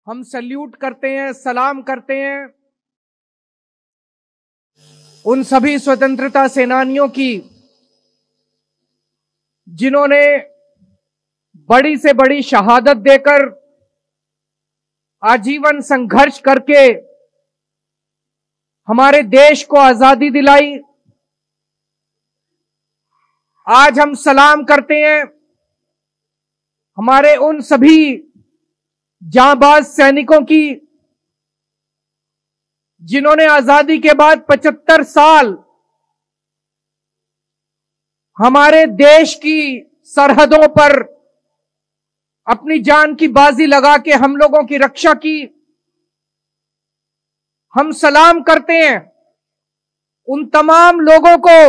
हम सल्यूट करते हैं, सलाम करते हैं उन सभी स्वतंत्रता सेनानियों की जिन्होंने बड़ी से बड़ी शहादत देकर आजीवन संघर्ष करके हमारे देश को आजादी दिलाई। आज हम सलाम करते हैं हमारे उन सभी जांबाज सैनिकों की जिन्होंने आजादी के बाद 75 साल हमारे देश की सरहदों पर अपनी जान की बाजी लगा के हम लोगों की रक्षा की। हम सलाम करते हैं उन तमाम लोगों को,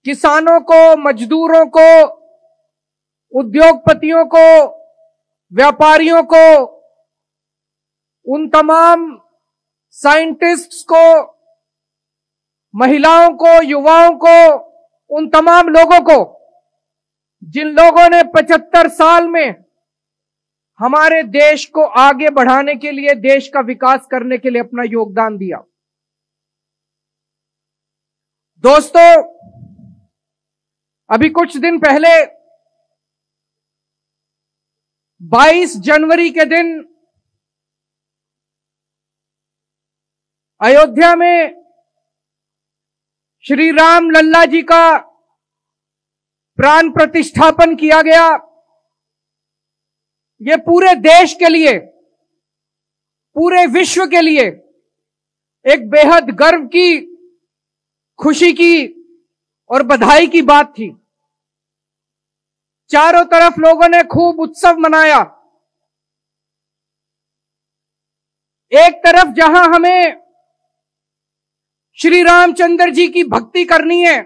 किसानों को, मजदूरों को, उद्योगपतियों को, व्यापारियों को, उन तमाम साइंटिस्ट्स को, महिलाओं को, युवाओं को, उन तमाम लोगों को जिन लोगों ने 75 साल में हमारे देश को आगे बढ़ाने के लिए, देश का विकास करने के लिए अपना योगदान दिया। दोस्तों, अभी कुछ दिन पहले 22 जनवरी के दिन अयोध्या में श्री राम लल्ला जी का प्राण प्रतिष्ठापन किया गया। ये पूरे देश के लिए, पूरे विश्व के लिए एक बेहद गर्व की, खुशी की और बधाई की बात थी। चारों तरफ लोगों ने खूब उत्सव मनाया। एक तरफ जहां हमें श्री रामचंद्र जी की भक्ति करनी है,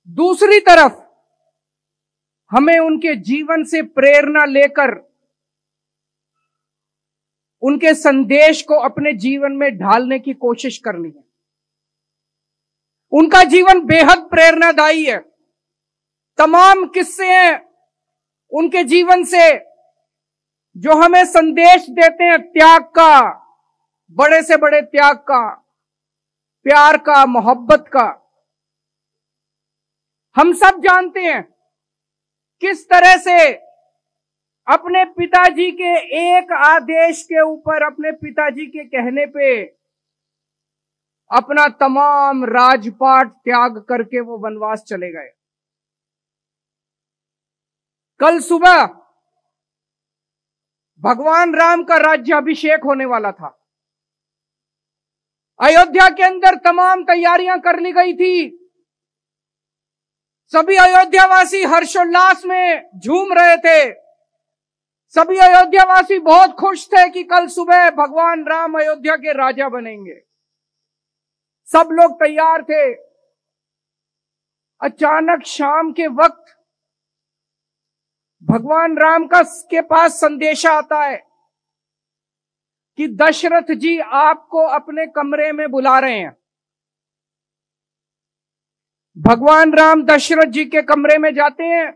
दूसरी तरफ हमें उनके जीवन से प्रेरणा लेकर उनके संदेश को अपने जीवन में ढालने की कोशिश करनी है। उनका जीवन बेहद प्रेरणादायी है। तमाम किस्से हैं उनके जीवन से जो हमें संदेश देते हैं त्याग का, बड़े से बड़े त्याग का, प्यार का, मोहब्बत का। हम सब जानते हैं किस तरह से अपने पिताजी के एक आदेश के ऊपर, अपने पिताजी के कहने पे अपना तमाम राजपाट त्याग करके वो वनवास चले गए। कल सुबह भगवान राम का राज्याभिषेक होने वाला था। अयोध्या के अंदर तमाम तैयारियां कर ली गई थी। सभी अयोध्यावासी हर्षोल्लास में झूम रहे थे। सभी अयोध्यावासी बहुत खुश थे कि कल सुबह भगवान राम अयोध्या के राजा बनेंगे। सब लोग तैयार थे। अचानक शाम के वक्त भगवान राम के पास संदेशा आता है कि दशरथ जी आपको अपने कमरे में बुला रहे हैं। भगवान राम दशरथ जी के कमरे में जाते हैं।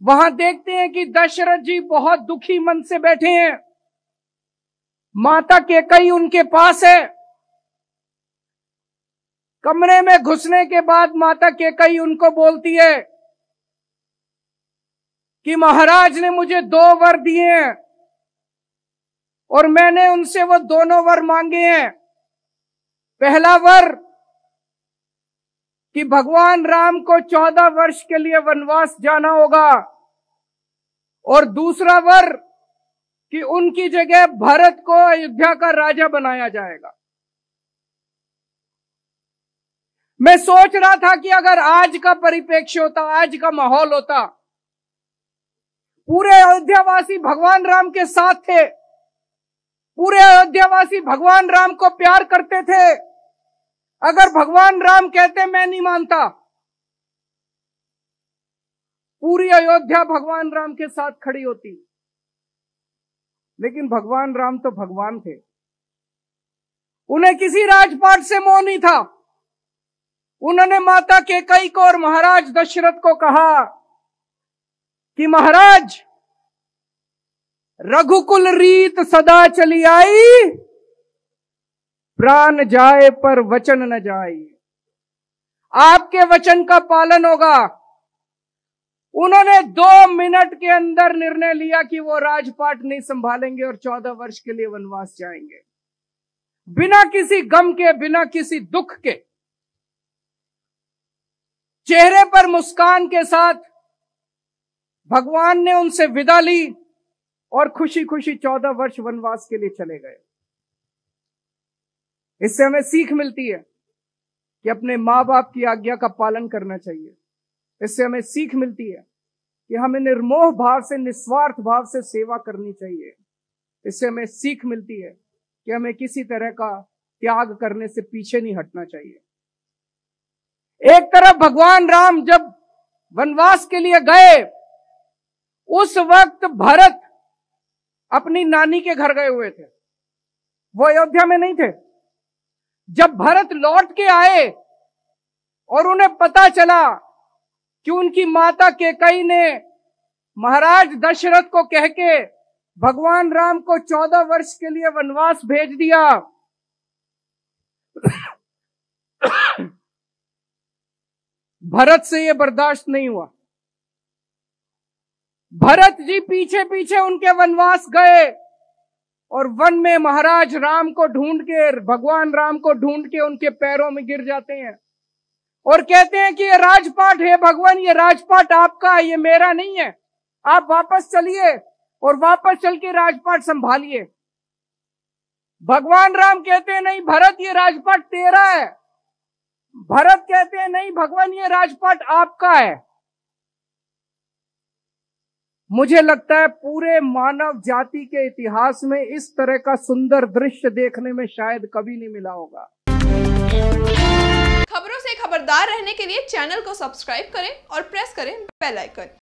वहां देखते हैं कि दशरथ जी बहुत दुखी मन से बैठे हैं। माता कैकेयी उनके पास है। कमरे में घुसने के बाद माता कैकेयी उनको बोलती है कि महाराज ने मुझे 2 वर दिए हैं और मैंने उनसे वो दोनों वर मांगे हैं। पहला वर कि भगवान राम को 14 वर्ष के लिए वनवास जाना होगा और दूसरा वर कि उनकी जगह भरत को अयोध्या का राजा बनाया जाएगा। मैं सोच रहा था कि अगर आज का परिप्रेक्ष्य होता, आज का माहौल होता, पूरे अयोध्यावासी भगवान राम के साथ थे, पूरे अयोध्यावासी भगवान राम को प्यार करते थे। अगर भगवान राम कहते मैं नहीं मानता, पूरी अयोध्या भगवान राम के साथ खड़ी होती। लेकिन भगवान राम तो भगवान थे। उन्हें किसी राजपाट से मोह नहीं था। उन्होंने माता कैकेयी को और महाराज दशरथ को कहा कि महाराज रघुकुल रीत सदा चली आई, प्राण जाए पर वचन न जाए। आपके वचन का पालन होगा। उन्होंने 2 मिनट के अंदर निर्णय लिया कि वो राजपाट नहीं संभालेंगे और 14 वर्ष के लिए वनवास जाएंगे, बिना किसी गम के, बिना किसी दुख के, चेहरे पर मुस्कान के साथ भगवान ने उनसे विदा ली और खुशी खुशी 14 वर्ष वनवास के लिए चले गए। इससे हमें सीख मिलती है कि अपने मां बाप की आज्ञा का पालन करना चाहिए। इससे हमें सीख मिलती है कि हमें निर्मोह भाव से, निस्वार्थ भाव से सेवा करनी चाहिए। इससे हमें सीख मिलती है कि हमें किसी तरह का त्याग करने से पीछे नहीं हटना चाहिए। एक तरफ भगवान राम जब वनवास के लिए गए, उस वक्त भरत अपनी नानी के घर गए हुए थे, वो अयोध्या में नहीं थे। जब भरत लौट के आए और उन्हें पता चला कि उनकी माता कैकेयी ने महाराज दशरथ को कह के भगवान राम को 14 वर्ष के लिए वनवास भेज दिया, भरत से यह बर्दाश्त नहीं हुआ। भरत जी पीछे पीछे उनके वनवास गए और वन में महाराज राम को ढूंढ के, भगवान राम को ढूंढ के उनके पैरों में गिर जाते हैं और कहते हैं कि ये राजपाट है भगवान, ये राजपाट आपका है, ये मेरा नहीं है। आप वापस चलिए और वापस चल के राजपाट संभालिए। भगवान राम कहते हैं नहीं भरत, ये राजपाट तेरा है। भरत कहते हैं नहीं भगवान, ये राजपाट आपका है। मुझे लगता है पूरे मानव जाति के इतिहास में इस तरह का सुंदर दृश्य देखने में शायद कभी नहीं मिला होगा। खबरों से खबरदार रहने के लिए चैनल को सब्सक्राइब करें और प्रेस करें बेल आइकन।